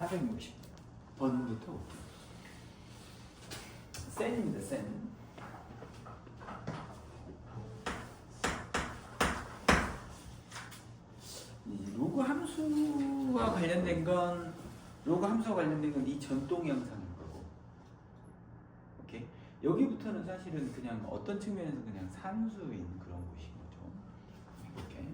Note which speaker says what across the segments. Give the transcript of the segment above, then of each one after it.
Speaker 1: 460번부터 센입니다. 센. 이 로그 함수와 관련된 건 이 전동 영상인 거고. 오케이. 여기부터는 사실은 그냥 어떤 측면에서 그냥 산수인 그런 곳인 거죠. 이렇게.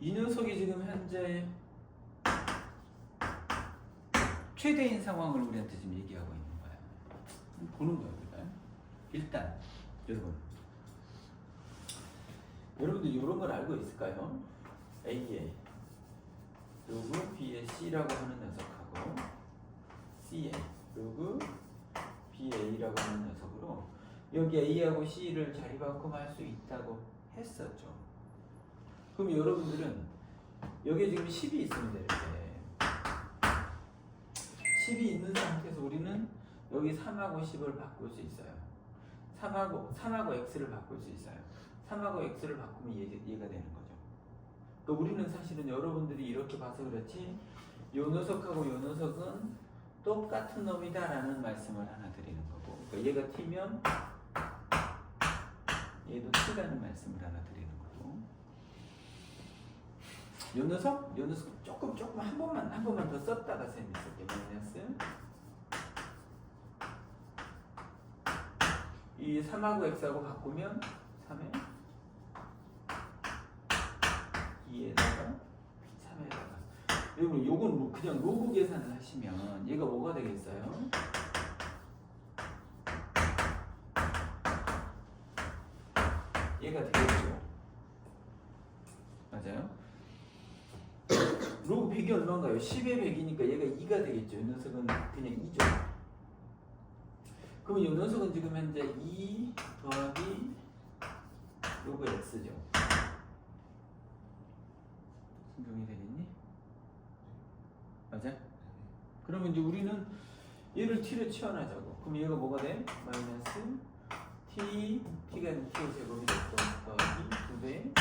Speaker 1: 이 녀석이 지금 현재 최대인 상황을 우리한테 지금 얘기하고 있는 거야. 보는 거야, 우리가. 일단 여러분들 이런 걸 알고 있을까요? A에 로그 B에 C라고 하는 녀석하고 C에 로그 B에 A라고 하는 녀석으로 여기 A하고 C를 자리바꿈할 수 있다고 했었죠. 그럼 여러분들은 여기에 지금 10이 있습니다. 이렇게 10이 있는 상태에서 우리는 여기 3하고 10을 바꿀 수 있어요. 3하고 x를 바꿀 수 있어요. 3하고 x를 바꾸면 얘가 되는 거죠. 그러니까 우리는 사실은 여러분들이 이렇게 봐서 그렇지 요 녀석하고 요 녀석은 똑같은 놈이다 라는 말씀을 하나 드리는 거고, 그러니까 얘가 t면 얘도 t라는 말씀을 하나 드리는 거고, 요 녀석 조금 한 번만 더 썼다가 셈이 있을게. 마이너스 이 3하고 x하고 바꾸면 3에 2에다가 3에다가 여러분 요건 뭐 그냥 로그 계산을 하시면 얘가 뭐가 되겠어요? 얘가 되겠죠. 맞아요? 로그 100이 얼마인가요? 10의 100이니까 얘가 2가 되겠죠. 이 녀석은 그냥 2죠. 그럼 이 녀석은 지금 현재 2 더하기 로그 x죠. 신경이 되겠니? 맞아? 그러면 이제 우리는 얘를 t를 치환하자고. 그럼 얘가 뭐가 돼? 마이너스 t가 t의 제곱이 됐고 더하기 2배.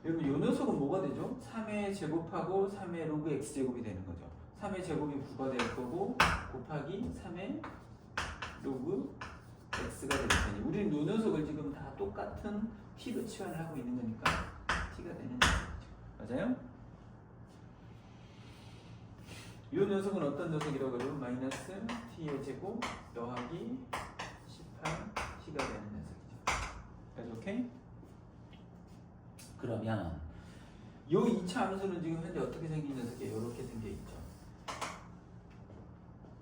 Speaker 1: 여러분 이 녀석은 뭐가 되죠? 3의 제곱하고 3의 로그 x 제곱이 되는 거죠. 3의 제곱이 9가 될 거고 곱하기 3의 로그 x가 될 테니 우리는 이 녀석을 지금 다 똑같은 t로 치환을 하고 있는 거니까 t가 되는 거죠. 맞아요? 이 녀석은 어떤 녀석이라고 하죠? 마이너스 t의 제곱 더하기 18t가 되는 녀석이죠. 그래서 오케이? 그러면 요 2차 함수는 지금 현재 어떻게 생긴 녀석이에요? 이렇게 생겨 있죠.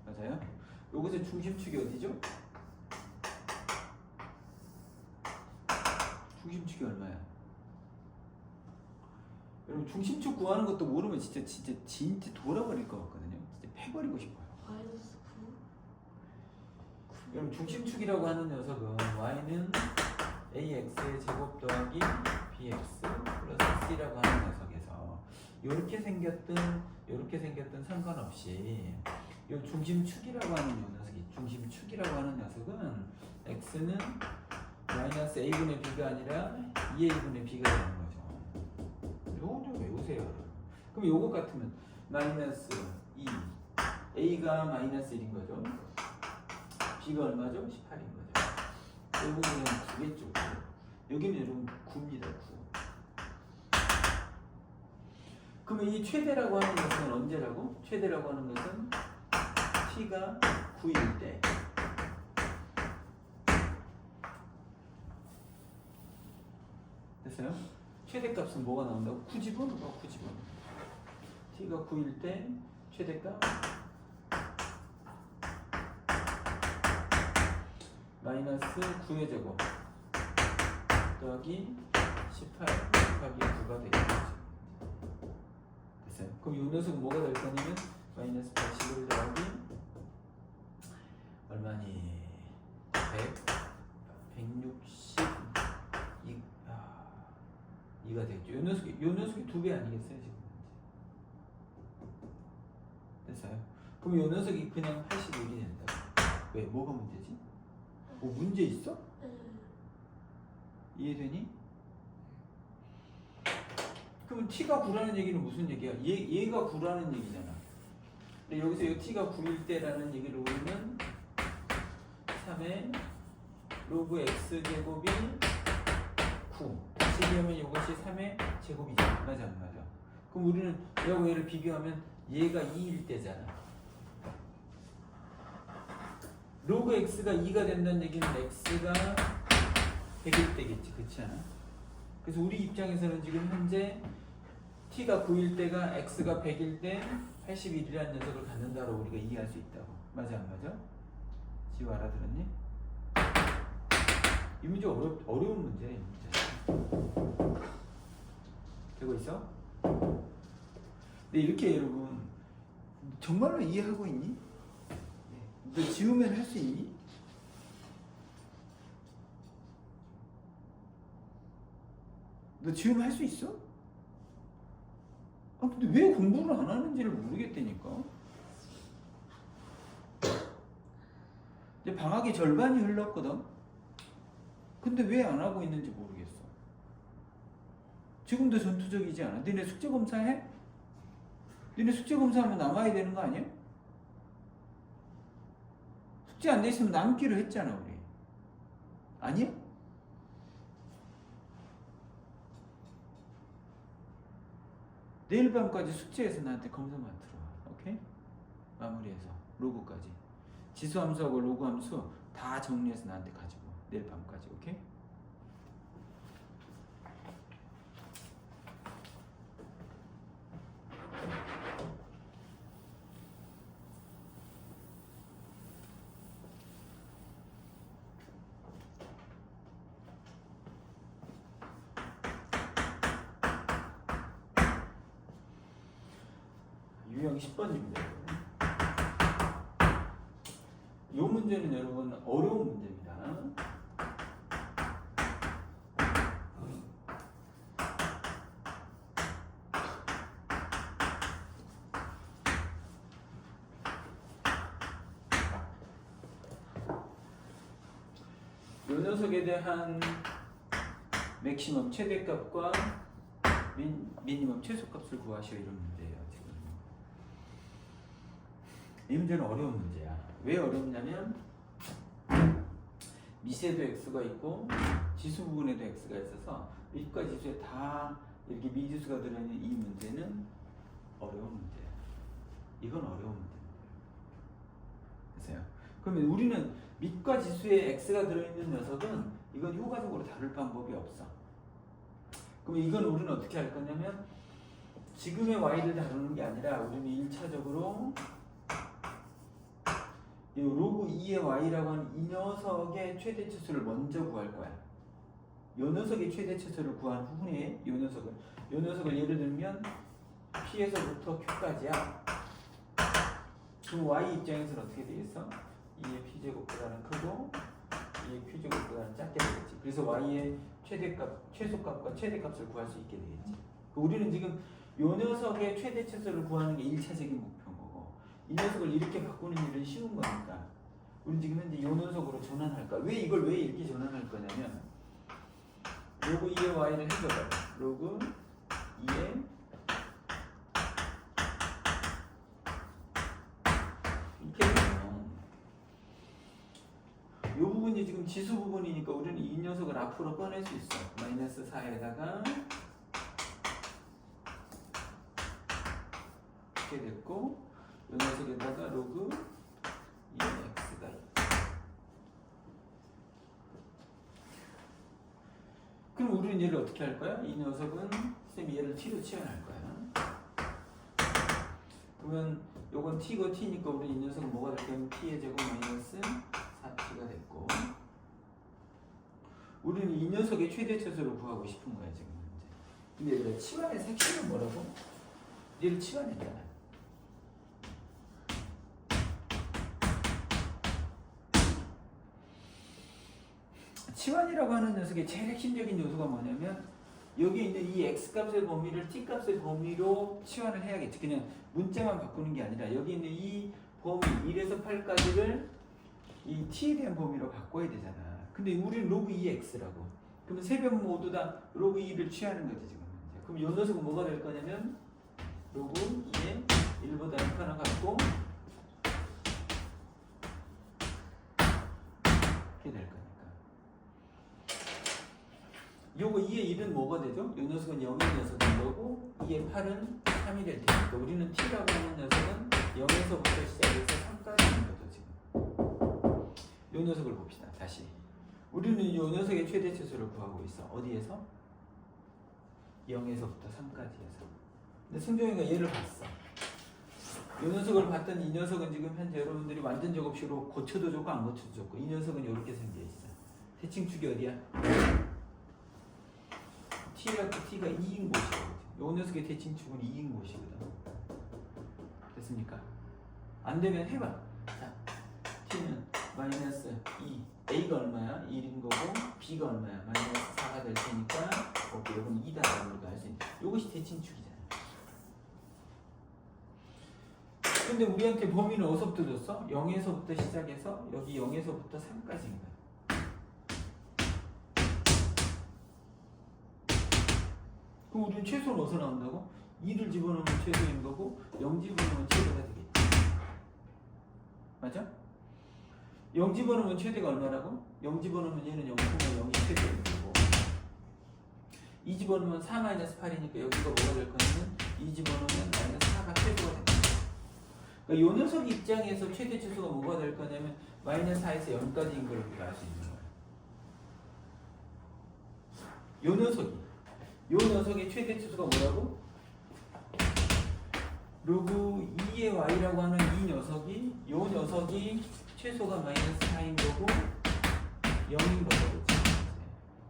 Speaker 1: 맞아요? 요것의 중심축이 어디죠? 중심축이 얼마야? 여러분 중심축 구하는 것도 모르면 진짜 돌아버릴 것 같거든요. 진짜 패버리고 싶어요.
Speaker 2: 마이너스 9.
Speaker 1: 여러분 중심축이라고 하는 녀석은 y는 ax의 제곱 더하기 bx 플러스 c라고 하는 녀석에서 이렇게 생겼든 상관없이 이 중심축이라고 하는 녀석은 x는 마이너스 a분의 b가 아니라 2a분의 b가 되는 거죠. 요거 좀 외우세요. 그럼 요거 같으면 마이너스 2 a가 마이너스 1인 거죠. b가 얼마죠? 18인 거죠. 요거 그냥 9겠죠. 여기는 여러분 9입니다. 9. 그러면 이 최대라고 하는 것은 언제라고? 최대라고 하는 것은 t가 9일 때 됐어요? 최대값은 뭐가 나온다고? 9집어넣어. 9집어넣어. t가 9일 때 최대값 마이너스 9의 제곱 더하기 18 곱하기 9가 되겠죠. 됐어요? 그럼 이 녀석은 뭐가 될 거냐면 마이너스 81 더하기 얼마니? 162가 되겠죠. 요 녀석이 2배 아니겠어요 지금? 됐어요? 그럼 요 녀석이 그냥 81이 된다. 왜? 뭐가 문제지? 뭐 문제 있어? 이해되니? 그럼 t가 9라는 얘기는 무슨 얘기야? 얘가 9라는 얘기잖아. 근데 여기서 이 t가 9일 때라는 얘기를 우리는 3의 로그 x 제곱이 9 다시 비하면 이것이 3의 제곱이죠. 맞아 안 맞아? 그럼 우리는 얘하고 얘를 비교하면 얘가 2일 때잖아. 로그 x가 2가 된다는 얘기는 x가 100일 때겠지. 그렇지 않아? 그래서 우리 입장에서는 지금 현재 t가 9일 때가 x가 100일 때 81이라는 녀석을 갖는다고 우리가 이해할 수 있다고. 맞아 안 맞아? 지우 알아들었니? 이 문제 어려운 문제야. 이 문제 되고 있어? 근데 이렇게 여러분 정말로 이해하고 있니? 너 지우면 할 수 있니? 너 지우면 할 수 있어? 아 근데 왜 공부를 안 하는지를 모르겠다니까. 이제 방학이 절반이 흘렀거든. 근데 왜 안 하고 있는지 모르겠어. 지금도 전투적이지 않아? 너네 숙제 검사해? 너네 숙제 검사하면 남아야 되는 거 아니야? 숙제 안 돼 있으면 남기로 했잖아 우리. 아니야? 내일 밤까지 숙제해서 나한테 검사만 들어와. 오케이? 마무리해서 로그까지 지수 함수하고 로그 함수 다 정리해서 나한테 가지고 내일 밤까지. 오케이? 유형 10번입니다. 이 문제는 여러분 어려운 문제입니다. 이 녀석에 대한 맥시멈 최대값과 미니멈 최소값을 구하시오 이런 문제예요. 지금 이 문제는 어려운 문제야. 왜 어렵냐면 미세도 x가 있고 지수 부분에도 x가 있어서 밑과 지수에 다 이렇게 미지수가 들어있는 이 문제는 어려운 문제야. 이건 어려운 문제입니다. 됐어요? 그러면 우리는 밑과 지수에 x가 들어있는 녀석은 이건 효과적으로 다룰 방법이 없어. 그럼 이건 우리는 어떻게 할 거냐면 지금의 y를 다루는 게 아니라 우리는 1차적으로 이 로그 2의 y라고 하는 이 녀석의 최대치수를 먼저 구할 거야. 이 녀석의 최대치수를 구한 후에 이 녀석을 예를 들면 p에서부터 q까지야. 그럼 y 입장에서는 어떻게 되겠어? 2의 p제곱보다는 크고 2의 q제곱보다는 작게 되겠지. 그래서 y의 최소값과 최대값을 구할 수 있게 되겠지. 우리는 지금 이 녀석의 최대치수를 구하는 게 1차적인 목표인 거고 이 녀석을 이렇게 바꾸는 일은 쉬운 거니까 우리는 지금 현재 이 녀석으로 전환할까? 왜 이렇게 전환할 거냐면 로그 2의 y를 해줘봐요. 로그 2의 이렇게 되면 이 부분이 지금 지수 부분이니까 우리는 이 녀석을 앞으로 꺼낼 수 있어. 마이너스 4에다가 이렇게 됐고 이 녀석에다가 로그 2의 x가 있다. 그럼 우리는 얘를 어떻게 할 거야? 이 녀석은 쌤이 얘를 t로 치환할 거야. 그러면 요건 t고 t니까 우리 이 녀석은 뭐가 될 거냐면 t의 제곱 마이너스 4t가 됐고 우리는 이 녀석의 최대치수를 구하고 싶은 거야 지금 현재. 근데 얘들아 치환의 색깔은 뭐라고? 얘를 치환했잖아. 치환이라고 하는 녀석의 제일 핵심적인 요소가 뭐냐면 여기 있는 이 x값의 범위를 t값의 범위로 치환을 해야겠지. 그냥 문자만 바꾸는 게 아니라 여기 있는 이 범위 1에서 8까지를 이 t에 대한 범위로 바꿔야 되잖아. 근데 우리는 로그 2x라고. 그러면 세 변 모두 다 로그 2를 취하는 거지 지금. 그럼 이 녀석은 뭐가 될 거냐면 로그 2의 1보다 6 하나 갖고 이렇게 될 거니까. 요거 2의 1은 뭐가 되죠? 이 녀석은 0의 녀석인 거고 2의 8은 3이 될 테니까 우리는 t라고 하는 녀석은 0에서부터 시작해서 3까지인 거죠 지금. 이 녀석을 봅시다. 다시 우리는 이 녀석의 최대 치수를 구하고 있어. 어디에서? 0에서부터 3까지에서. 근데 승종이가 얘를 봤어. 이 녀석을 봤더니 이 녀석은 지금 현재 여러분들이 완전 작업식으로 고쳐도 좋고 안 고쳐도 좋고 이 녀석은 이렇게 생겨 있어. 대칭축이 어디야? t가 2인 곳이거든. 이 녀석의 대칭축은 2인 곳이거든. 됐습니까? 안 되면 해봐. 자, t는 마이너스 2. a가 얼마야? 1인 거고 b가 얼마야? 마이너스 4가 될 테니까 오케이, 이건 2다라고 우리가 할 수 있는. 이것이 대칭축이잖아. 근데 우리한테 범위는 어디서부터 줬어? 0에서부터 시작해서 여기 0에서부터 3까지인 거야. 그럼 우리는 최소는 어디서 나온다고? 2를 집어넣으면 최소인 거고 0 집어넣으면 최대가 되겠지. 맞아? 0 집어넣으면 최대가 얼마라고? 0 집어넣으면 얘는 0,0이 최대인 거고 2 집어넣으면 4-8이니까 여기가 뭐가 될 거냐면 2 집어넣으면 -4가 최소가 된다. 그러니까 이 녀석 입장에서 최대 치수가 뭐가 될 거냐면 -4에서 0까지인 걸 우리가 알 수 있는 거야. 이 녀석의 최대 치수가 뭐라고? 로그 2의 y라고 하는 이 녀석이 최소가 -4인 거고 0인 거죠.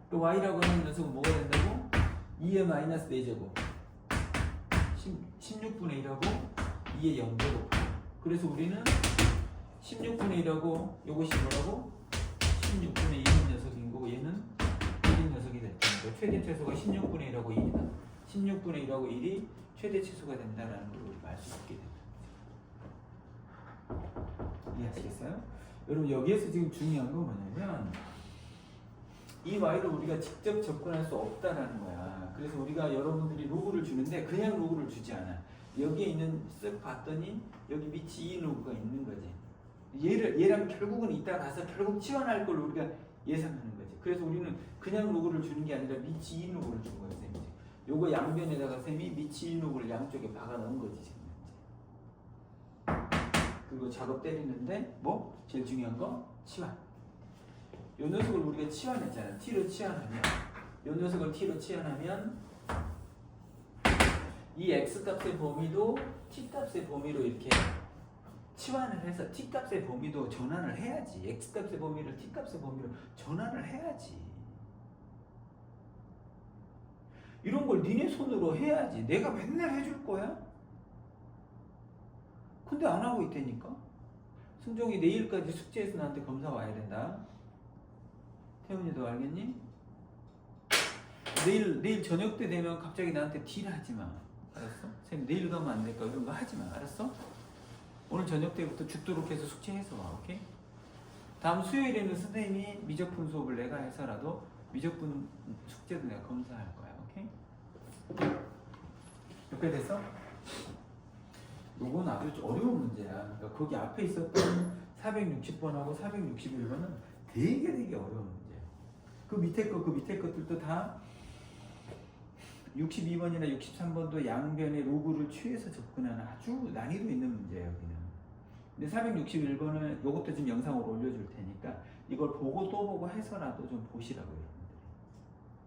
Speaker 1: 또 y라고 하는 녀석은 뭐가 된다고? 2의 -4제곱 16분의 1하고 2의 0제곱. 그래서 우리는 16분의 1하고 요것이 뭐라고? 16분의 1인 녀석인 거고 얘는 1인 녀석이 될 테니까 최대 최소가 16분의 1하고 1이다. 16분의 1하고 1이 최대 치수가 된다라는 걸 우리가 알 수 있게 됩니다. 이해하시겠어요? 여러분 여기에서 지금 중요한 건 뭐냐면 이 y를 우리가 직접 접근할 수 없다라는 거야. 그래서 우리가 여러분들이 로그를 주는데 그냥 로그를 주지 않아. 여기에 있는 쓱 봤더니 여기 밑이 2 로그가 있는 거지. 얘랑 결국은 이따 가서 결국 치환할 걸 우리가 예상하는 거지. 그래서 우리는 그냥 로그를 주는 게 아니라 밑이 2 로그를 준 거야, 쌤이. 요거 양변에다가 쌤이 밑이 2 로그를 양쪽에 박아 넣은 거지 지금. 그리고 작업 때리는데 뭐 제일 중요한 거 치환. 요 녀석을 우리가 치환했잖아. t로 치환하면 요 녀석을 t로 치환하면 이 x값의 범위도 t값의 범위로 이렇게 치환을 해서 t값의 범위도 전환을 해야지. x값의 범위를 t값의 범위로 전환을 해야지. 이런 걸 니네 손으로 해야지. 내가 맨날 해줄 거야? 근데 안 하고 있다니까? 승종이 내일까지 숙제해서 나한테 검사 와야 된다. 태훈이도 알겠니? 내일 저녁 때 되면 갑자기 나한테 딜 하지 마. 알았어? 쌤 내일 가면 안 될까? 이런 거 하지 마. 알았어? 오늘 저녁 때부터 죽도록 해서 숙제해서 와. 오케이? 다음 수요일에는 선생님이 미적분 수업을 내가 해서라도 미적분 숙제도 내가 검사할 거야. 오케이? 몇 개 됐어? 요건 아주 어려운 문제야. 그러니까 거기 앞에 있었던 460번하고 461번은 되게 어려운 문제야. 그 밑에 것들도 다 62번이나 63번도 양변의 로그를 취해서 접근하는 아주 난이도 있는 문제예요, 여기는. 근데 461번은 요것도 지금 영상으로 올려줄 테니까 이걸 보고 또 보고 해서라도 좀 보시라고요, 여러분들.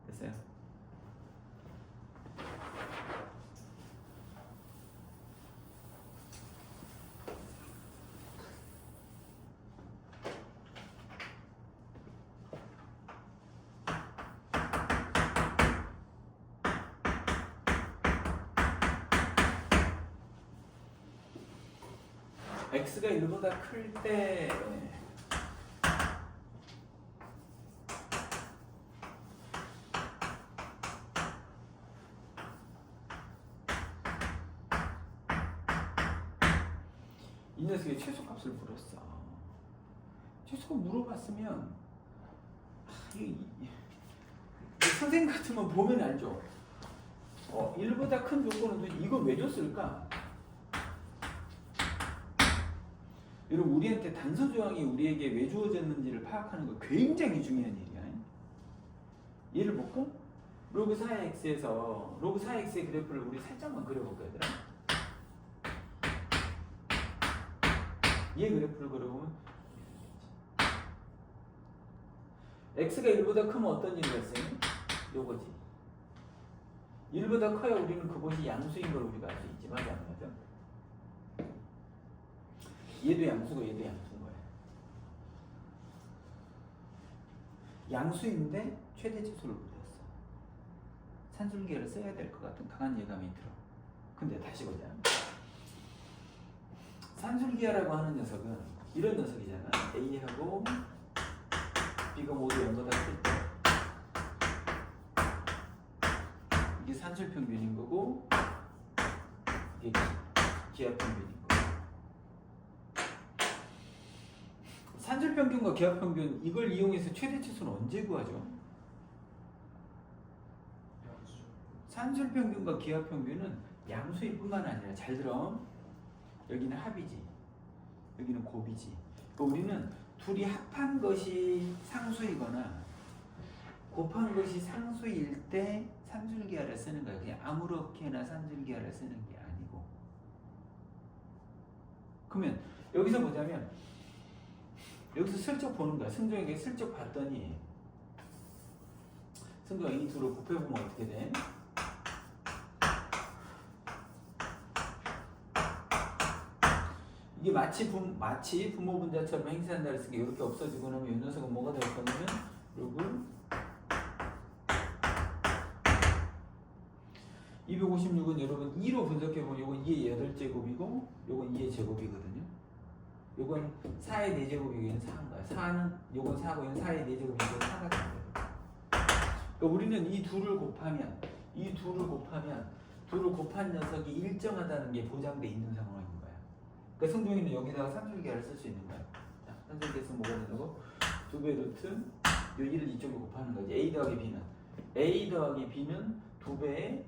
Speaker 1: 됐어요? x가 1보다 클 때 이 녀석의 최소값을 물었어. 최소값 물어봤으면 선생님 같으면 보면 알죠. 1보다 큰 조건은 이걸 왜 줬을까? 여러분 우리한테 단서 조항이 우리에게 왜 주어졌는지를 파악하는 거 굉장히 중요한 일이야. 얘를 볼까? 로그 4x에서 로그 4x의 그래프를 우리 살짝만 그려볼까 얘들아? 얘 그래프를 그려보면 x가 1보다 크면 어떤 일이 발생해? 요거지. 1보다 커야 우리는 그것이 양수인 걸 우리가 알 수 있지. 맞아 안 맞아? 얘도 양수고 얘도 양수인 거야. 양수인데 최대 치수를 물었어. 산술기를 써야 될 것 같은 강한 예감이 들어. 근데 다시 보자. 산술기하라고 하는 녀석은 이런 녀석이잖아. A하고 B가 모두 0보다 클 때 이게 산술평균인 거고 이게 기하평균인 거고. 산술평균과 기하평균 이걸 이용해서 최대치수는 언제 구하죠? 산술평균과 기하평균은 양수일 뿐만 아니라 잘 들어. 여기는 합이지. 여기는 곱이지. 그러니까 우리는 둘이 합한 것이 상수이거나 곱한 것이 상수일 때 산술기하를 쓰는 거야. 그냥 아무렇게나 산술기하를 쓰는 게 아니고. 그러면 여기서 보자면 여기서 슬쩍 보는 거야. 승종에게 슬쩍 봤더니 승종이 이 둘을 곱해보면 어떻게 돼? 이게 마치 부모 분자처럼 행세한다 그랬으니까 이렇게 없어지고 나면 이 녀석은 뭐가 될 거냐면 로그 256은 여러분 2로 분석해보면 요건 2의 8제곱이고 요건 2의 제곱이거든요. 요건 4의 4제곱이 여기는 4인 거야. 4는 요건 4고 요건 4의 4제곱이 이건 4가 된 거예요. 그러니까 우리는 이 둘을 곱하면 둘을 곱한 녀석이 일정하다는 게 보장돼 있는 상황인 거야. 그러니까 승종이는 여기다가 산술기하를 쓸 수 있는 거야. 자, 산술기하 쓰면 뭐가 된다고? 2배 루트 요 1을 이쪽에 곱하는 거지. A 더하기 B는 2배의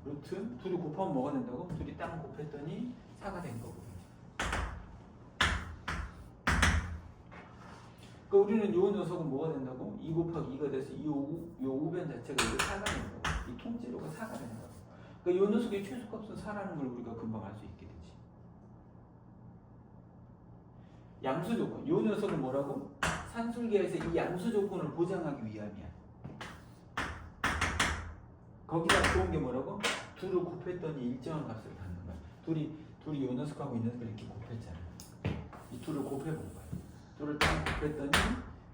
Speaker 1: 루트 둘이 곱하면 뭐가 된다고? 둘이 딱 곱했더니 4가 된 거고. 그러니까 우리는 요 녀석은 뭐가 된다고? 2 곱하기 2가 돼서 요 우변 자체가 이게 4가 되는 거고. 이 통째로가 4가 되는 거고. 그러니까 요 녀석의 최소값은 4라는 걸 우리가 금방 알 수 있게 되지. 양수 조건. 요 녀석은 뭐라고? 산술기하에서 이 양수 조건을 보장하기 위함이야. 거기다 좋은 게 뭐라고? 둘을 곱했더니 일정한 값을 갖는 거야. 둘이 요 녀석하고 이 녀석을 이렇게 곱했잖아. 이 둘을 곱해본 거야. 둘을 딱 곱했더니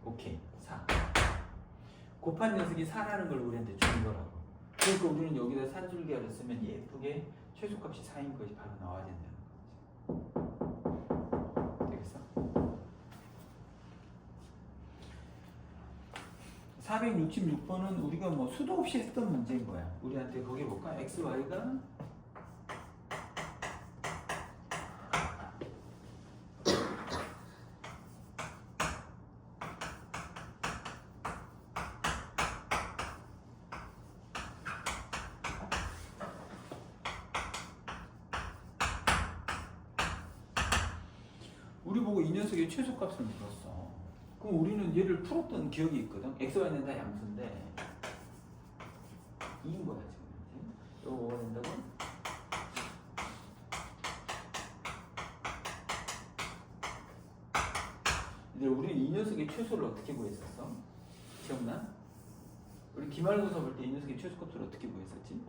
Speaker 1: 오케이 4. 곱한 녀석이 4라는 걸 우리한테 준 거라고. 그러니까 우리는 여기다 산술기하를 쓰면 예쁘게 최소값이 4인 것이 바로 나와야 된다는 거지. 되겠어? 466번은 우리가 뭐 수도 없이 했던 문제인 거야. 우리한테 거기 볼까? x, y가 우리 보고 이 녀석의 최소값을 물었어. 그럼 우리는 얘를 풀었던 기억이 있거든. x, y는 다 양수인데 2인 거야 지금. 이거 뭐가 된다고? 근데 우리는 이 녀석의 최소를 어떻게 구했었어? 기억나? 우리 기말고사 볼 때 이 녀석의 최소값을 어떻게 구했었지?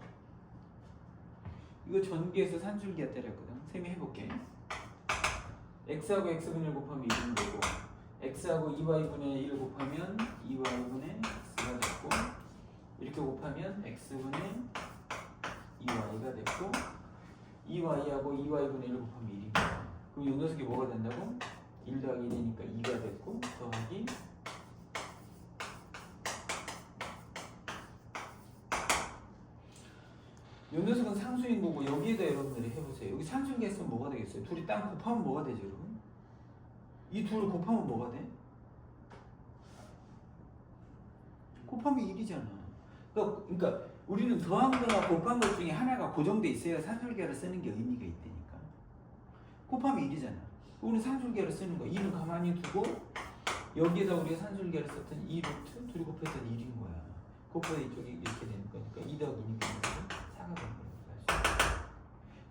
Speaker 1: 이거 전기에서 산술기하 때렸거든. 쌤이 해볼게. x하고 x분의 1 곱하면 1인 되고 x하고 2y분의 1 곱하면 2y분의 x가 됐고 이렇게 곱하면 x분의 2y가 됐고 2y하고 2y분의 1 곱하면 1인 거야. 그럼 이 녀석이 뭐가 된다고? 1 더하기 1이니까 2가 됐고 더하기 이 요 녀석은 상수인 거고 여기에다 여러분들이 해보세요. 여기 상수인 게 있으면 뭐가 되겠어요? 둘이 땅 곱하면 뭐가 되죠, 여러분? 이 둘을 곱하면 뭐가 돼? 곱하면 1이잖아. 그러니까 우리는 더한 거나 곱한 것 중에 하나가 고정돼 있어야 산술계를 쓰는 게 의미가 있다니까. 곱하면 1이잖아. 우리는 산술계를 쓰는 거야. 2는 가만히 두고 여기에다 우리가 산술계를 썼던 2 루트 둘이 곱했더니 1인 거야. 곱하다 이쪽이 이렇게 되는 거니까 2 더하기 2니까 4가 되는 거야.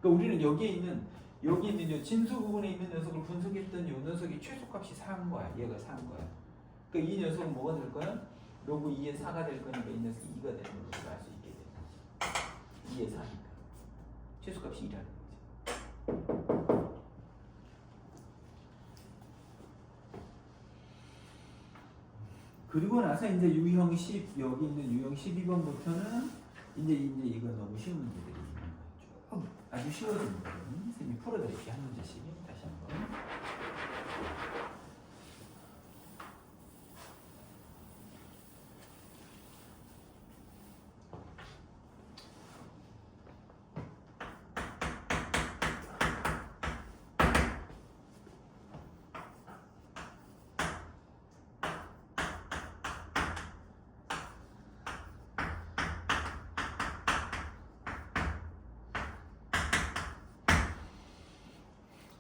Speaker 1: 그러니까 우리는 여기에 있는 요 진수 부분에 있는 녀석을 분석했던 요 녀석이 최소값이 4인 거야. 얘가 4인 거야. 그러니까 이 녀석은 뭐가 될 거야? 로그 2에 4가 될 거니까 이 녀석이 2가 되는 것을 알 수 있게 되는 거지. 2에 4니까. 최소값이 2라는 거지. 그리고 나서 이제 유형 10, 여기 있는 유형 12번부터는 이제 이거 너무 쉬운 문제들이 있는 거죠. 아주 쉬워집니다. 선생님이 풀어드릴게요. 한 문제씩 다시 한번.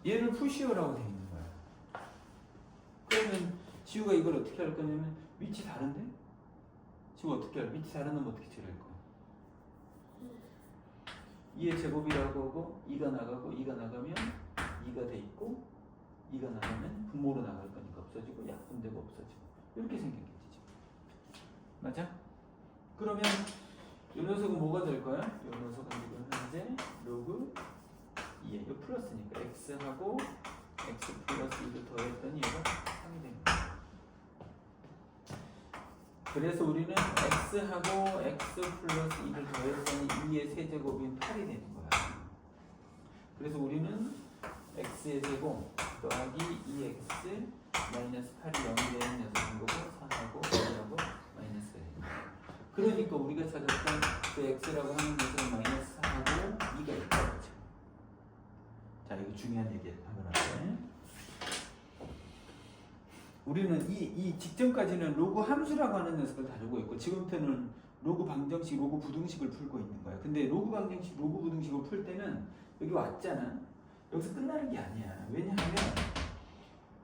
Speaker 1: 얘를 푸시오라고 되어 있는 거야. 그러면 지우가 이걸 어떻게 할 거냐면 위치 다른데? 지우 어떻게 할? 위치 다른 놈 어떻게 처리할 거야? 2의 제곱이라고 하고 2가 나가고 2가 나가면 2가 돼 있고 2가 나가면 분모로 나갈 거니까 없어지고 약분되고 없어지고 이렇게 생겼겠지 지금. 맞아? 그러면 이 녀석은 뭐가 될 거야? 이 녀석은 지금 현재 로그 2에 이거 플러스니까 x하고 x 플러스 2를 더했더니 얘가 3이 되는 거야. 그래서 우리는 x하고 x 플러스 2를 더했더니 2의 세제곱인 8이 되는 거야. 그래서 우리는 x의 제곱 더하기 2x 마이너스 8이 0이 되는 녀석인 거고 4하고 2하고 마이너스가 되는 거야. 그러니까 우리가 찾았던 그 x라고 하는 녀석은 마이너스 4하고 2가 있다. 자, 이거 중요한 얘기 한번 할게. 우리는 이 직전까지는 로그 함수라고 하는 녀석을 다루고 있고 지금부터는 로그 방정식, 로그 부등식을 풀고 있는 거야. 근데 로그 방정식, 로그 부등식을 풀 때는 여기 왔잖아. 여기서 끝나는 게 아니야. 왜냐하면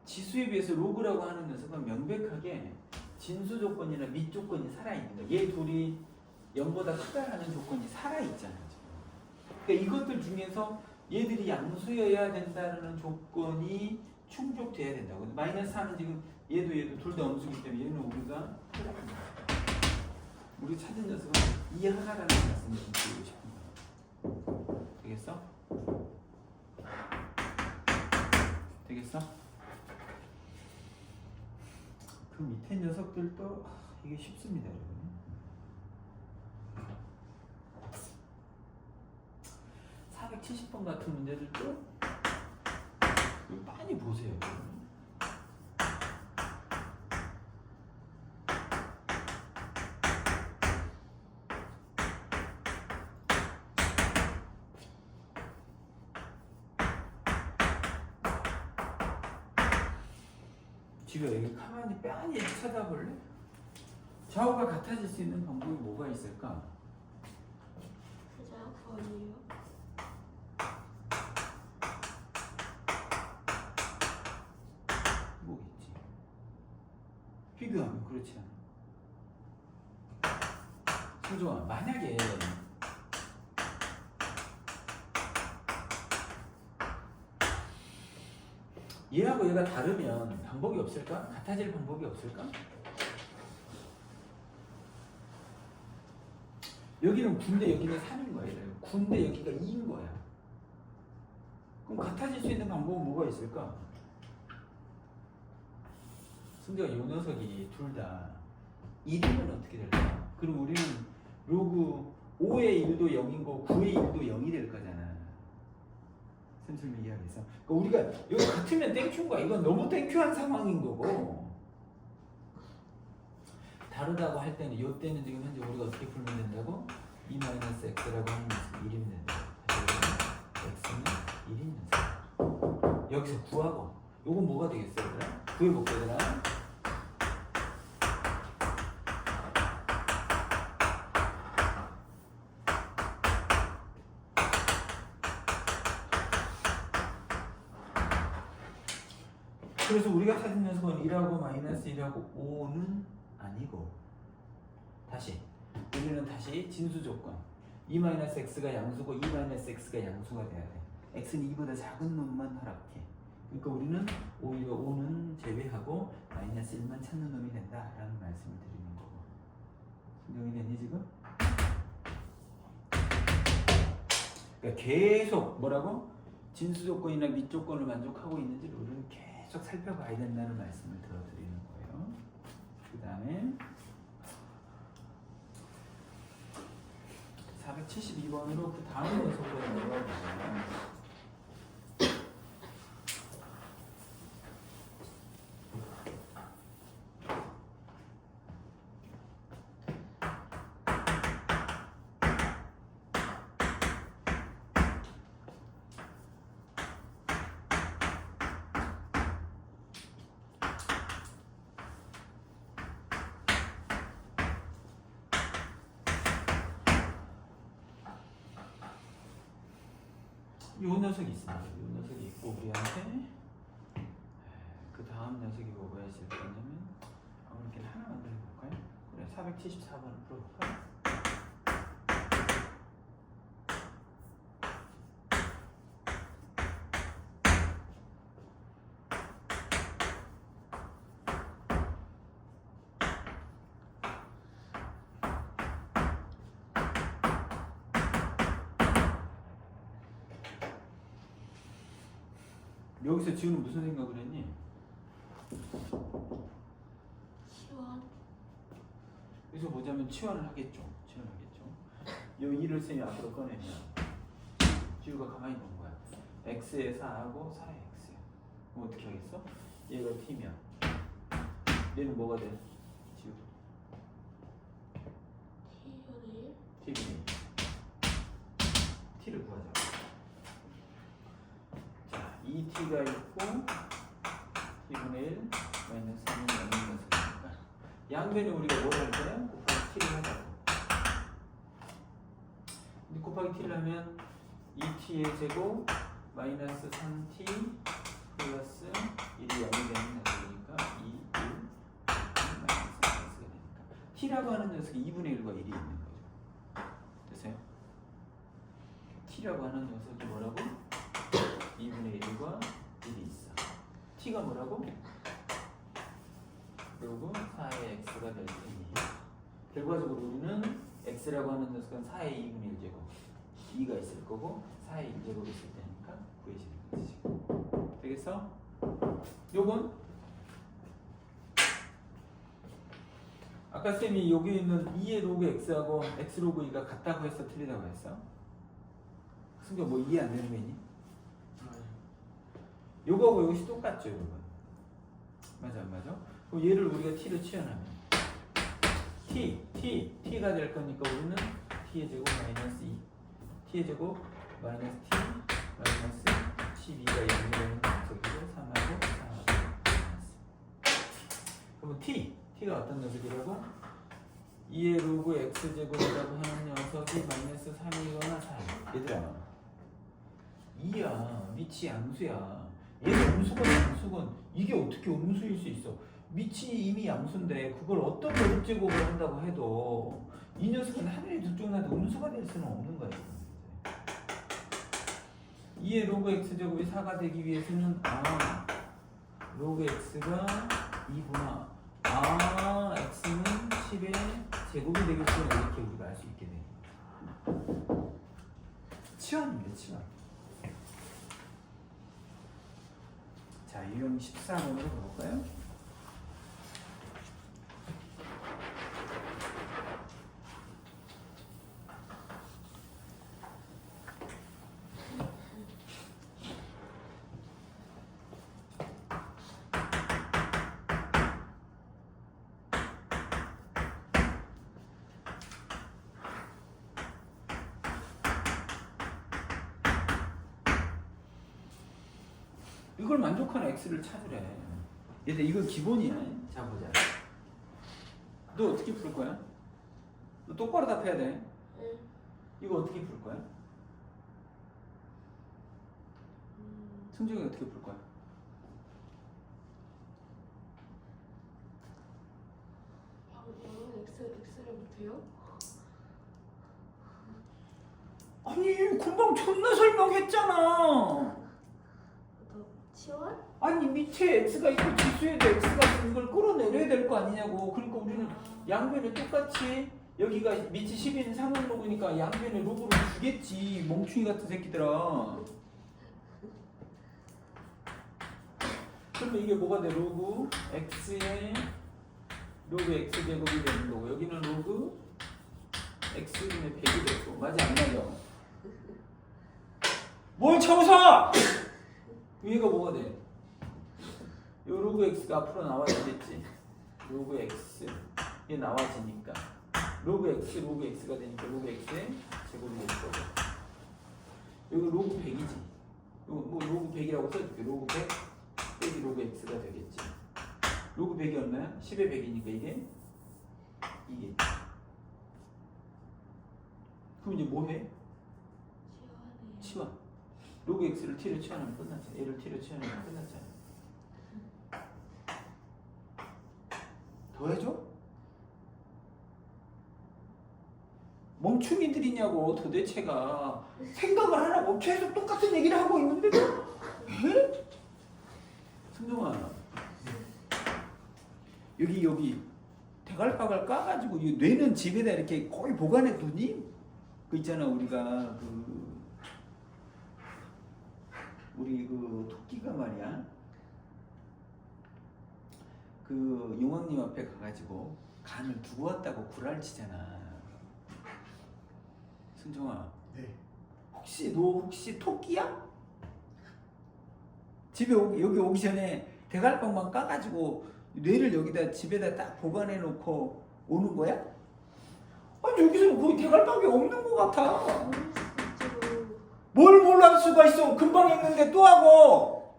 Speaker 1: 지수에 비해서 로그라고 하는 녀석은 명백하게 진수 조건이나 밑 조건이 살아있는 거야. 얘 둘이 0보다 크다라는 조건이 살아있잖아. 지금. 그러니까 이것들 중에서 얘들이 양수여야 된다는 조건이 충족돼야 된다고. 마이너스 4는 지금 얘도 둘 다 음수기 때문에 얘는 우리가 우리 찾은 녀석은 이 하나라는 말씀을 좀 드리고 싶은 거예요. 되겠어? 되겠어? 그 밑에 녀석들도 이게 쉽습니다, 여러분. 470번 같은 문제들도 많이 보세요. 지금 여기 가만히 빤히 쳐다볼래? 좌우가 같아질 수 있는 방법이 뭐가 있을까?
Speaker 2: 그냥 거리요.
Speaker 1: 뭐겠지. 비교하면 그렇지 않아. 소정아, 만약에 얘하고 얘가 다르면 방법이 없을까? 같아질 방법이 없을까? 여기는 9인데 여기는 3인 거야. 9인데 여기가 2인 거야. 그럼 같아질 수 있는 방법은 뭐가 있을까? 승재가 이 녀석이 둘 다 1이면 어떻게 될까? 그럼 우리는 로그 5의 1도 0이고 9의 1도 0이 될 거잖아. 선생님이 이야기해서. 그러니까 우리가 여기 같으면 땡큐인 거야. 이건 너무 땡큐한 상황인 거고. 다르다고 할 때는 이때는 지금 현재 우리가 어떻게 풀면 된다고? x라고 하는 녀석이 1이면 된다. x는 1인 녀석. 여기서 구하고 요건 뭐가 되겠어요? 얘들아? 구해볼게 얘들아. 그래서 우리가 찾은 녀석은 1하고 마이너스 1하고 5는 아니고 다시 우리는 다시 진수 조건 2-x가 양수고 2-x가 양수가 돼야 돼. x는 2보다 작은 놈만 허락해. 그러니까 우리는 오히려 5는 제외하고 마이너스 1만 찾는 놈이 된다라는 말씀을 드리는 거고. 신경이 됐니 지금? 그러니까 계속 뭐라고? 진수 조건이나 밑 조건을 만족하고 있는지를 우리는 계속 살펴봐야 된다는 말씀을 들어드리는 거예요. 그 다음에 472번으로 그 다음 녀석으로 넘어가 보세요. 요 녀석이 있습니다. 요 녀석이 있고 우리한테 그 다음 녀석이 뭐가 있을 거냐면 이렇게 하나만 더 해볼까요? 그래 474번을 풀어볼까요? 여기서 지우는 무슨 생각을 했니?
Speaker 2: 치원.
Speaker 1: 여기서 보자면 치환을 하겠죠. 치환을 하겠죠. 요 2를 쌤이 앞으로 꺼내면 지우가 가만히 보는 거야. x에 4하고 4에 x야. 그럼 어떻게 하겠어? 얘가 t면 얘는 뭐가 돼? 지우. t분의 1. t를 구하자. 자, 2t가 있고 t분의 1 마이너스 3은 0이니까 양변에 우리가 뭘 할 거야? 곱하기 t를 하자고. 근데 곱하기 t를 하면 2t의 제곱 마이너스 3t 플러스 1이 0이 되는 녀석이니까 2, 1 마이너스 x가 되니까 t라고 하는 녀석이 2분의 1과 1이 있는 거죠. 됐어요? t라고 하는 녀석이 뭐라고? 2분의 1과 1이 있어. t가 뭐라고? 그리고 4의 x가 될 테니 결과적으로 우리는 x라고 하는 녀석은 4의 2분의 1제곱 2가 있을 거고 4의 1제곱이 있을 테니까 구해지는 거지. 되겠어? 요건 아까 쌤이 여기 있는 2의 로그 x하고 x 로그 2가 같다고 해서 틀리다고 했어? 승경 뭐 이해 안 되는 거 있니? 요거하고 이것이 똑같죠, 여러분. 맞아, 안 맞아? 그럼 얘를 우리가 t로 치환하면 t가 될 거니까 우리는 t의 제곱 마이너스 2, t의 제곱 마이너스 t 마이너스 12가 0이 되는 녀석이고 3하고 4하고 마이너스. 그러면 t가 어떤 녀석이라고? 2의 로그 x제곱이라고 하는 녀석이 마이너스 3이거나 4. 얘들아 2야 밑이 양수야. 얘는 음수건 양수건 이게 어떻게 음수일 수 있어? 밑이 이미 양수인데 그걸 어떤 거듭제곱을 한다고 해도 이 녀석은 하늘이 두 쪽 나도 음수가 될 수는 없는 거야. 2의 로그 x제곱이 4가 되기 위해서는 로그 x가 2구나. x는 10의 제곱이 되겠구나. 이렇게 우리가 알 수 있게 돼. 치환입니다. 치환. 자, 유형 14번으로 가볼까요? 이걸 만족하는 x를 찾으래. 얘들 이거 기본이야. 자 보자. 너 어떻게 풀 거야? 너 똑바로 답해야 돼.
Speaker 2: 응.
Speaker 1: 이거 어떻게 풀 거야? 승종이 어떻게 풀 거야?
Speaker 2: X를 못해요?
Speaker 1: 아니 금방 존나 설명했잖아.
Speaker 2: 너 치원?
Speaker 1: 아니 밑에 x가 있고 지수에도 x가 있는 걸 끌어내려야 될 거 아니냐고. 그러니까 우리는 양변에 똑같이 여기가 밑이 10인 상은 로그니까 양변에 로그를 주겠지. 멍충이 같은 새끼들아. 그러면 이게 뭐가 돼? 로그 x에 로그 x 제곱이 되는 거고 여기는 로그 x분의 100이 되고 맞아 안 맞아? 뭘 쳐서! 위에가 뭐가 돼? 요 로그 x가 앞으로 나와야 되겠지. 로그 x 이게 나와지니까 로그 x가 되니까 로그 x의 제곱이 될 거고 여기 로그 100이지. 뭐 로그 100이라고 써줄게. 로그 100 빼기 로그 x가 되겠지. 로그 100이 얼마야? 10의 100이니까 이게 그럼 이제 뭐 해?
Speaker 2: 치원이에요.
Speaker 1: 치환. 로그 x를 t로 치환하면 끝났잖아. 얘를 t로 치환하면 끝났잖아. 더 해줘? 멍충이들이냐고 도대체가. 생각을 하라고 계속 똑같은 얘기를 하고 있는데도 에? 승종아 여기 대갈박을 까가지고 이 뇌는 집에다 이렇게 거의 보관해 두니? 그 있잖아 우리가 우리 그 토끼가 말이야 그 용왕님 앞에 가가지고 간을 두고 왔다고 구랄치잖아. 승종아
Speaker 3: 네.
Speaker 1: 혹시 토끼야? 집에 여기 오기 전에 대갈박만 까가지고 뇌를 여기다 집에다 딱 보관해 놓고 오는 거야? 아니 여기서는 거의 대갈박이 없는 것 같아.
Speaker 2: 모를 수도 있죠.
Speaker 1: 뭘 몰랄 수가 있어. 금방 했는데 또 하고.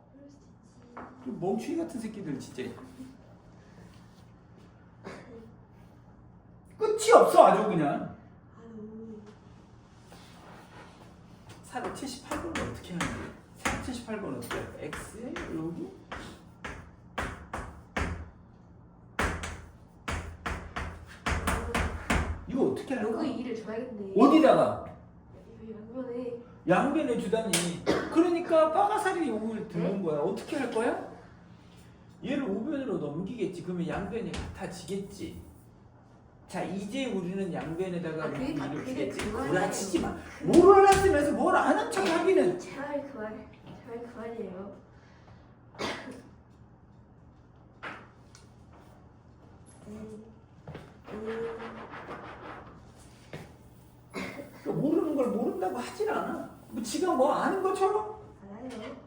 Speaker 2: 그럴 수도 있지.
Speaker 1: 멍충이 같은 새끼들 진짜. 끝이 없어 아주 그냥.
Speaker 2: 아유.
Speaker 1: 478번은 어떻게 하는 거야? 478번은 어떻게 할까? x에 여기? 이거 어떻게 할까?
Speaker 2: 로그 2를 줘야겠네.
Speaker 1: 어디다가?
Speaker 2: 양면에
Speaker 1: 양변에 주다니. 그러니까 빠가사리 용을 드는 거야. 어떻게 할 거야? 얘를 우변으로 넘기겠지. 그러면 양변이 같아지겠지. 자 이제 우리는 양변에다가
Speaker 2: 그게
Speaker 1: 루비를
Speaker 2: 그게
Speaker 1: 주겠지.
Speaker 2: 그
Speaker 1: 구라치지 마.
Speaker 2: 말이에요.
Speaker 1: 몰랐으면서 뭘 아는 척 하기는.
Speaker 2: 제발 그 말이에요.
Speaker 1: 모르는 걸 모른다고 하질 않아. 뭐 지가 뭐 아는 것처럼.
Speaker 2: 알아요.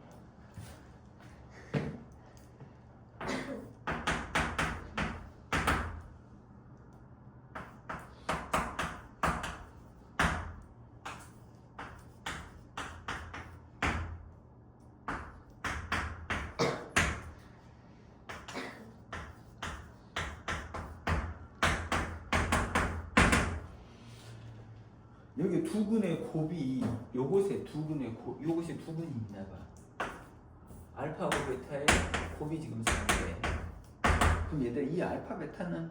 Speaker 1: 여기 두근의 곱이 요것에 두근이 있나 봐. 알파하고 베타의 곱이 지금 4개. 그럼 얘들 이 알파 베타는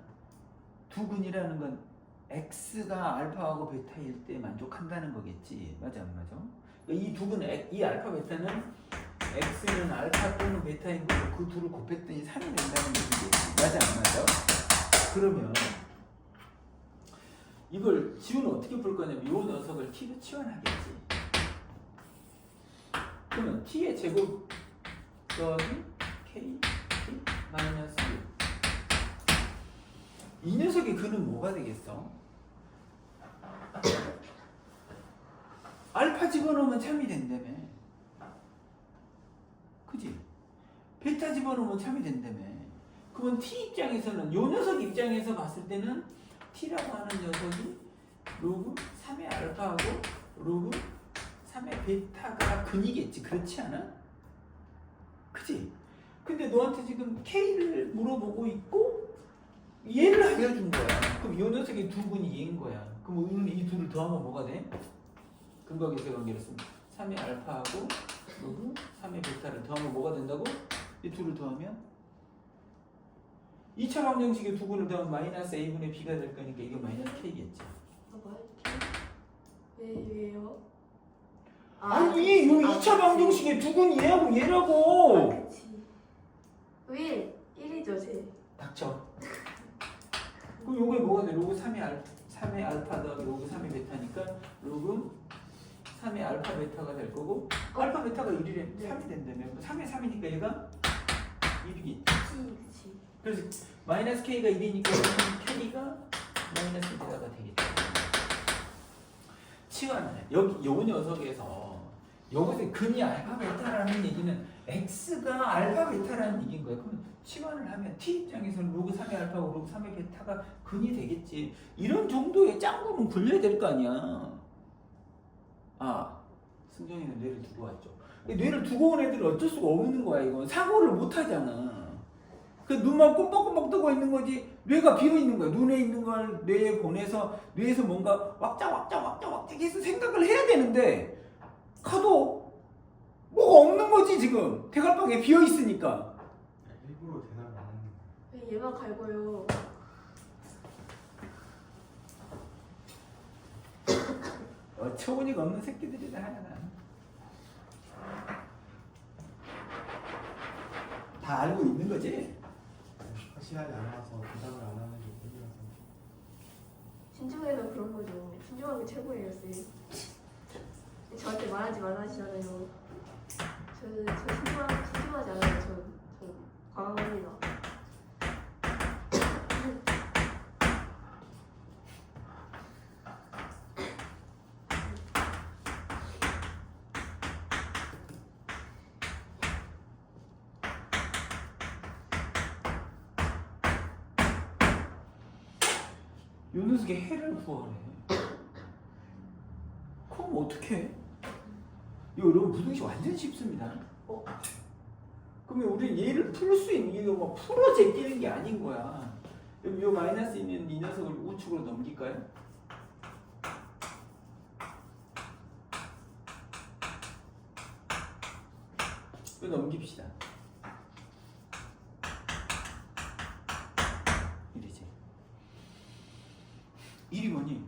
Speaker 1: 두근이라는 건 x가 알파하고 베타일 때 만족한다는 거겠지. 맞아 안 맞아? 그러니까 이 두근 이 알파 베타는 x는 알파 또는 베타인 거고 그 둘을 곱했더니 3이 된다는 얘기지. 맞아 안 맞아? 그러면 이걸 지우는 어떻게 풀 거냐면 이 녀석을 t로 치환하겠지. 그러면 t의 제곱 더하기 k 마이너스 6. 이 녀석의 근은 뭐가 되겠어? 알파 집어넣으면 참이 된다며. 그지? 베타 집어넣으면 참이 된다며. 그러면 t 입장에서는 요 녀석 입장에서 봤을 때는 t라고 하는 녀석이 로그 3의 알파하고 로그 3의 베타가 근이겠지. 그렇지 않아? 그치? 근데 너한테 지금 K를 물어보고 있고 얘를 알려준 거야. 그럼 요 녀석의 두 분이 얘인 거야. 그럼 우리는 이 둘을 더하면 뭐가 돼? 근거계수 관계로 쓰면 3의 알파하고 로그 3의 베타를 더하면 뭐가 된다고? 이 둘을 더하면 2차 방정식의 두 분을 더하면 마이너스 A분의 B가 될 거니까 이게 마이너스 K겠지.
Speaker 2: 왜요?
Speaker 1: 아니 요 2차 방정식의 두 분이 얘하고 얘라고.
Speaker 2: 그치. 왜 1이죠 제.
Speaker 1: 닥쳐. 그럼 요게 뭐가 돼? 로그 3의 알파 더하기 로그 3의 베타니까 로그 3의 알파 베타가 될 거고 알파 베타가 1이래. 3이 된다며. 3의 3이니까 얘가 1이겠지.
Speaker 2: 그치.
Speaker 1: 그래서 마이너스 K가 1이니까 K가 마이너스 베타가 되겠지. 치환을 여기 요 녀석에서 여기서 근이 알파 베타라는 얘기는 X가 알파 베타라는 얘기인 거야. 그럼 치환을 하면 T 입장에서는 로그 3의 알파고 로그 3의 베타가 근이 되겠지. 이런 정도의 짱구는 굴려야 될 거 아니야. 아, 승정이는 뇌를 두고 왔죠. 뇌를 두고 온 애들은 어쩔 수가 없는 거야. 이건 사고를 못 하잖아. 그 눈만 꼼빡꼼빡 뜨고 있는 거지. 뇌가 비어 있는 거야. 눈에 있는 걸 뇌에 보내서 뇌에서 뭔가 왁자 계속 생각을 해야 되는데 가도 뭐가 없는 거지 지금. 대갈방에 비어 있으니까.
Speaker 3: 일부러 대답 안 하는
Speaker 2: 왜 얘만 갈고요?
Speaker 1: 어처구니가 없는 새끼들이다 하나. 다 알고 있는 거지.
Speaker 3: 확실하지 않아서 대답을 안 하는 게 일이라서.
Speaker 2: 신중해서 그런 거죠. 신중한 게 최고예요 쌤. 저한테 말하지 말라시잖아요. 저 신중하지 않아요. 저 과감합니다.
Speaker 1: 요 녀석의 해를 구하래. 그럼 어떻게? 이거 여러분 부등식 완전 쉽습니다. 그러면 우리는 얘를 풀 수 있는 게 막 풀어 제끼는 게 아닌 거야. 그럼 요 마이너스 있는 이 녀석을 우측으로 넘길까요? 이거 넘깁시다. 이러지. 1이 뭐니?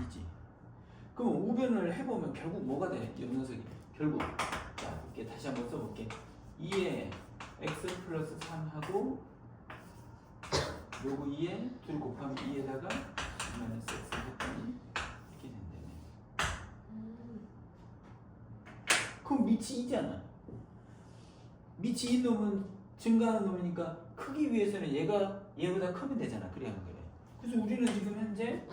Speaker 1: 이지. 그럼 우변을 해보면 결국 뭐가 돼? 이 녀석이 결국 자 이렇게 다시 한번 써볼게. 2에 x 플러스 3하고 요거 2에 둘 곱하면 2에다가 마이너스 x 했더니 이렇게 된다네. 그럼 밑이 2잖아. 밑이 2 놈은 증가하는 놈이니까 크기 위해서는 얘가 얘보다 크면 되잖아. 그래야 안 그래? 그래서 우리는 지금 현재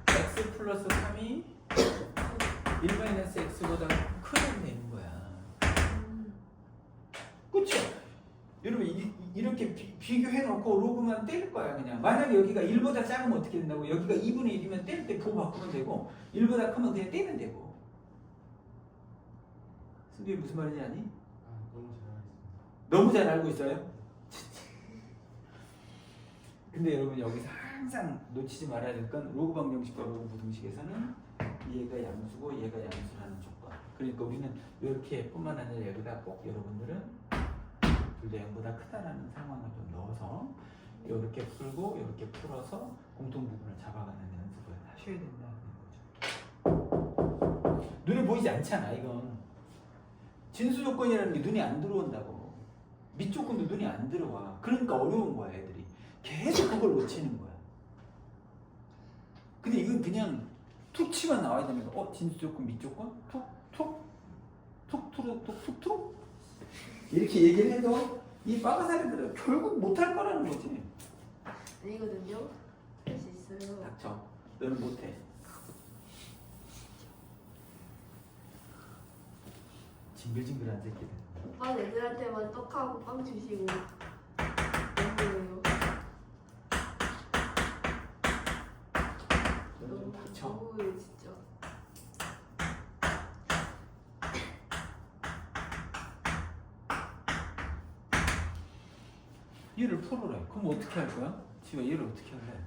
Speaker 1: x 플러스 3이 1 마이너스 x보다 크면 되는 거야. 그쵸? 여러분 이렇게 비교해놓고 로그만 뗄 거야 그냥. 만약에 여기가 1보다 작으면 어떻게 된다고? 여기가 2분의 1이면 뗄 때 보 바꾸면 되고 1보다 크면 그냥 떼면 되고. 승규이 무슨 말인지 아니?
Speaker 3: 너무 잘 알겠습니다.
Speaker 1: 너무 잘 알고 있어요? 근데 여러분 여기서 항상 놓치지 말아야 될 건 로그 방정식과 로그 부등식에서는 얘가 양수고 얘가 양수라는 조건. 그러니까 우리는 이렇게 뿐만 아니라 여기다 꼭 여러분들은 둘 다 0보다 크다라는 상황을 좀 넣어서 이렇게 풀고 이렇게 풀어서 공통 부분을 잡아가는 연습을 하셔야 된다는 거죠. 눈에 보이지 않잖아 이건. 진수 조건이라는 게 눈에 안 들어온다고. 밑 조건도 눈에 안 들어와. 그러니까 어려운 거야 애들이. 계속 그걸 놓치는 거야. 근데 이건 그냥 툭 치만 나와야 되는 거야. 진수 조건, 밑 조건, 툭 이렇게 얘기를 해도 이 빠가사리들은 결국 못할 거라는 거지.
Speaker 2: 아니거든요. 할 수 있어요.
Speaker 1: 닥쳐. 너는 못해. 징글징글한 새끼들.
Speaker 2: 오빠 애들한테만 떡하고 빵 주시고 너무해요.
Speaker 1: 너는 좀 닥쳐.
Speaker 2: 너무해요 진짜.
Speaker 1: 얘를 풀어래. 그럼 어떻게 할 거야? 지가 얘를 어떻게 할래?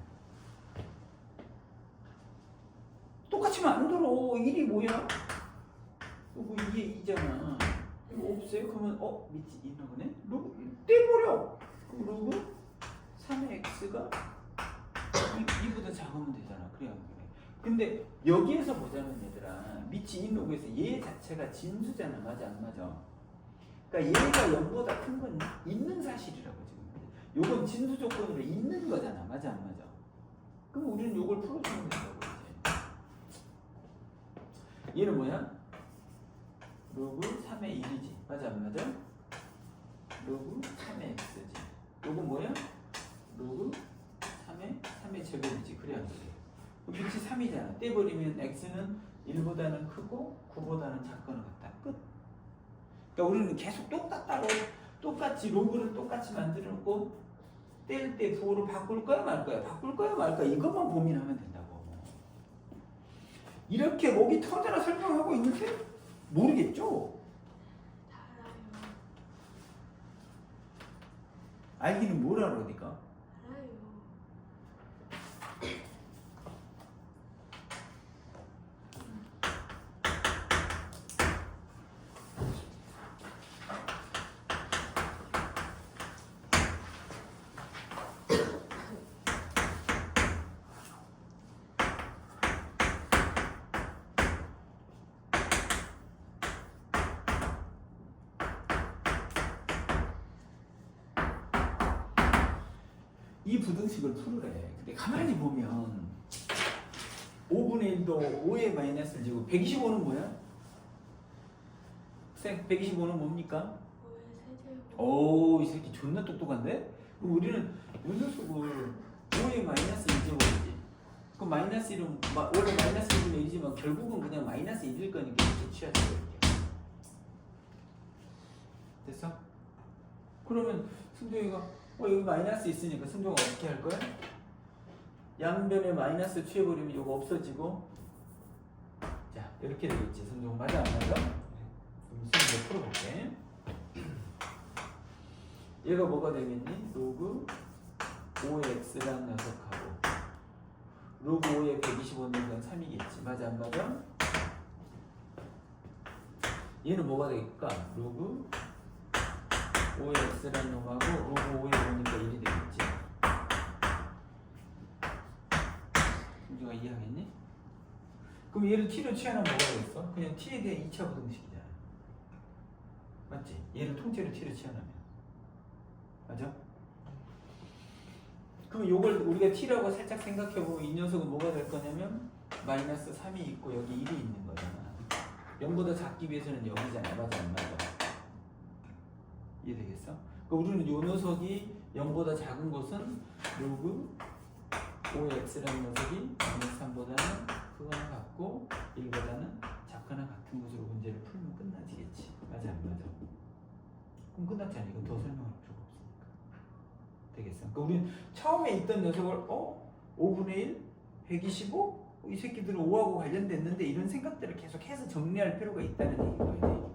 Speaker 1: 똑같이면 안 들어. 1이 뭐야? 이거 2에 2잖아. 이거 없어요? 그러면 밑이 있나 보네? 로그 떼버려. 그럼 로그 3의 x가 2보다 작으면 되잖아. 그래 안 그래? 근데 여기에서 보자면 얘들아, 밑이 인 로그에서 얘 자체가 진수잖아. 맞아 안 맞아? 그러니까 얘가 0보다 큰 건 있는 사실이라고 지금. 요건 진수 조건으로 있는 거잖아. 맞아 안 맞아? 그럼 우리는 요걸 풀어주면 된다고 이제. 얘는 뭐야? 로그 3의 1이지. 맞아 안 맞아? 로그 3의 x지. 요건 뭐야? 로그 3의 제곱이지. 그래 안 그래? 밑이 3이잖아. 떼버리면 x는 1보다는 크고 9보다는 작거나 같다. 끝. 그러니까 우리는 계속 똑같이 로그를 똑같이 만들어놓고 뗄 때 부호를 바꿀 거야 말 거야? 바꿀 거야 말 거야? 이것만 고민하면 된다고. 이렇게 목이 터져라 설명하고 있는데 모르겠죠?
Speaker 2: 알아요.
Speaker 1: 알기는 뭘 알아 그러니까?
Speaker 2: 알아요.
Speaker 1: 이 부등식을 풀으래. 근데 가만히 보면 5분의 1도 5의 마이너스를 지고 125는 뭐야? 125는 뭡니까?
Speaker 2: 5의 세제곱.
Speaker 1: 오, 이 새끼 존나 똑똑한데? 그럼 우리는 이 녀석을 5의 마이너스 2제곱이지. 그럼 마이너스 1은 원래 마이너스 1은 1이지만 결국은 그냥 마이너스 1일 거니까 이렇게 취하자 이렇게. 됐어? 그러면 승종이가 여기 마이너스 있으니까 승종아 어떻게 할 거야? 양변에 마이너스 취해버리면 이거 없어지고 자 이렇게 되겠지. 승종 맞아 안 맞아? 그럼 승종 풀어볼게. 얘가 뭐가 되겠니? 로그 5의 x라는 녀석하고 로그 5의 125는 건 3이겠지. 맞아 안 맞아? 얘는 뭐가 되겠까? 로그 5의 x라는 놈하고 로그 5의 보니까 1이 되겠지. 승주가 이해하겠니? 그럼 얘를 t로 취하면 뭐가 되겠어? 그냥 t에 대한 2차 부등식이잖아. 맞지? 얘를 통째로 t로 취하면 맞아? 그럼 요걸 우리가 t라고 살짝 생각해보면 이 녀석은 뭐가 될 거냐면 마이너스 3이 있고 여기 1이 있는 거잖아. 0보다 작기 위해서는 0이잖아. 맞아 안 맞아? 이해되겠어? 그러니까 우리는 요 녀석이 0보다 작은 것은 로그 5x라는 녀석이 마이너스 3보다는 크거나 같고 1보다는 작거나 같은 것으로 문제를 풀면 끝나지겠지. 맞아 안 맞아? 그럼 끝났잖아. 이건 더 설명할 필요가 없으니까. 되겠어? 그러니까 우리는 처음에 있던 녀석을 5분의 1? 125? 이 새끼들은 5하고 관련됐는데 이런 생각들을 계속 해서 정리할 필요가 있다는 얘기거든요.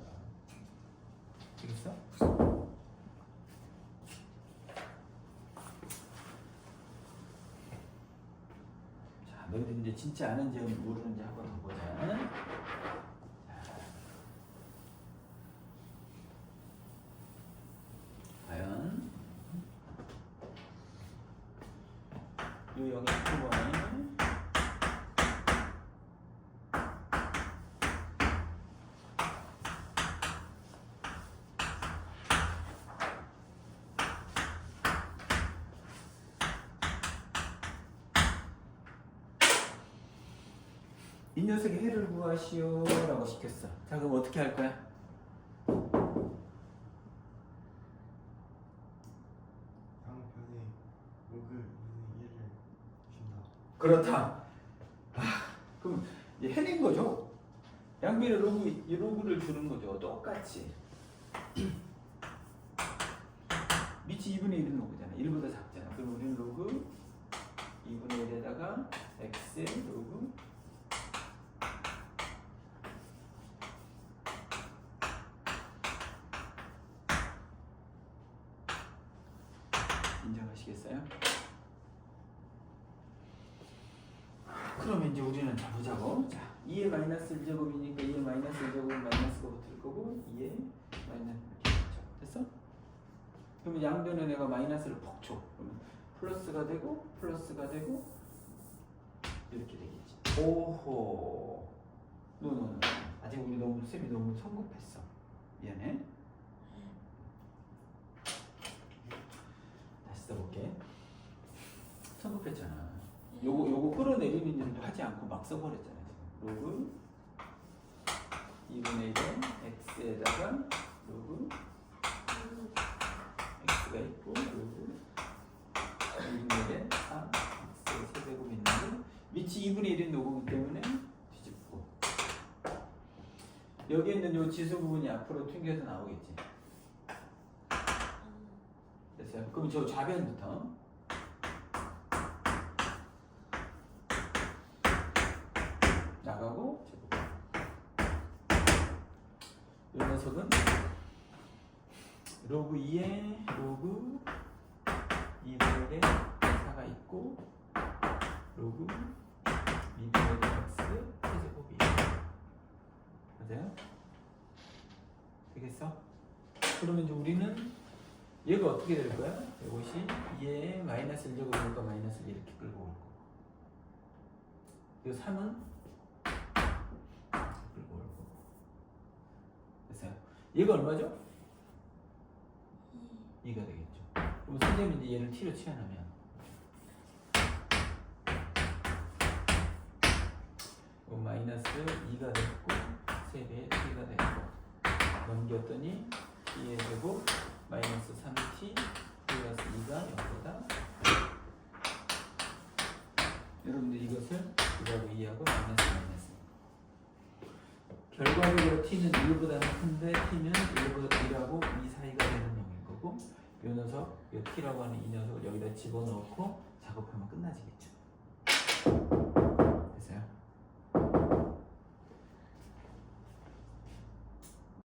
Speaker 1: 되겠어? 자, 너희들 이제 진짜 아는지 모르는지 한번 더 보자. 과연 요 영의 표본이 이 녀석의 해를 구하시오 라고 시켰어. 자 그럼 어떻게 할 거야?
Speaker 3: 양변에 로그 1을 준다.
Speaker 1: 그렇다. 그럼 얘 해낸 거죠? 양변에 이 로그를 주는 거죠. 똑같이. 밑이 2분의 1은 로그잖아. 1보다 작잖아. 그럼 우리는 로그 2분의 1에다가 x의 로그 인정하시겠어요? 그러면 이제 우리는 다 보자고. 자, 2의 마이너스 1제곱이니까 2의 마이너스 1제곱은 마이너스가 붙을 거고 2의 마이너스 1제곱. 됐어? 그러면 양변에 내가 마이너스를 퍽 줘. 그러면 플러스가 되고 이렇게 되겠지. 오호. 노노노. 아직 우리 쌤이 너무 성급했어. 미안해. 다시 써볼게. 성급했잖아. 요거 끌어내리는 일도 하지 않고 막 써버렸잖아. 로그 2분의 1은 x에다가 로그 x가 있고 로그 2분의 1에 3 x의 세제곱이 있는데 위치 2분의 1인 로그이기 때문에 뒤집고 여기 있는 요 지수 부분이 앞으로 튕겨서 나오겠지. 됐어요? 그럼 저 좌변부터 나가고 이 녀석은 로그 2에 로그 2분의 4가 있고 로그 2분의 x 세제곱이 맞아요? 되겠어? 그러면 이제 우리는 얘가 어떻게 될 거야? 이것이 2에 마이너스 1제곱이니까 마이너스를 이렇게 끌고 올 거고 이 3은 끌고 올 거고 됐어요? 얘가 얼마죠? 2가 되겠죠. 그럼 선생님이 이제 얘를 t로 치환하면 마이너스 2가 됐고 3배의 t가 됐고 넘겼더니 2의 제곱 마이너스 3t 플러스 2가 0보다 여러분들 이것을 2하고 2하고 마이너스 결과적으로 t는 1보다는 큰데 t는 1보다 1하고 2 사이가 되는 놈일 거고 이 녀석, 이 t라고 하는 이 녀석을 여기다 집어넣고 작업하면 끝나지겠죠.